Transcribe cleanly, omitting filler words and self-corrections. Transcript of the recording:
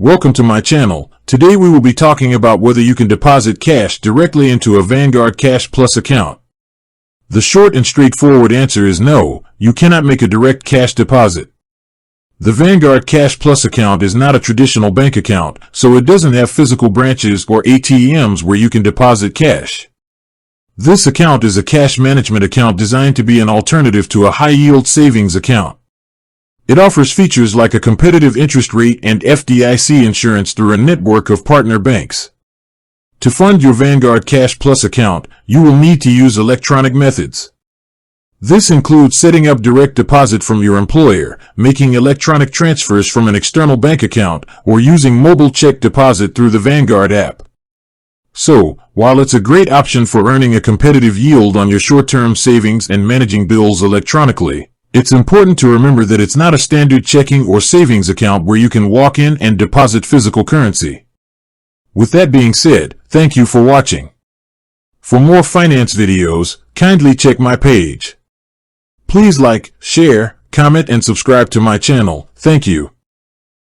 Welcome to my channel. Today we will be talking about whether you can deposit cash directly into a Vanguard Cash Plus account. The short and straightforward answer is no, you cannot make a direct cash deposit. The Vanguard Cash Plus account is not a traditional bank account, so it doesn't have physical branches or ATMs where you can deposit cash. This account is a cash management account designed to be an alternative to a high-yield savings account. It offers features like a competitive interest rate and FDIC insurance through a network of partner banks. To fund your Vanguard Cash Plus account, you will need to use electronic methods. This includes setting up direct deposit from your employer, making electronic transfers from an external bank account, or using mobile check deposit through the Vanguard app. So, while it's a great option for earning a competitive yield on your short-term savings and managing bills electronically, it's important to remember that it's not a standard checking or savings account where you can walk in and deposit physical currency. With that being said, thank you for watching. For more finance videos, kindly check my page. Please like, share, comment, and subscribe to my channel. Thank you.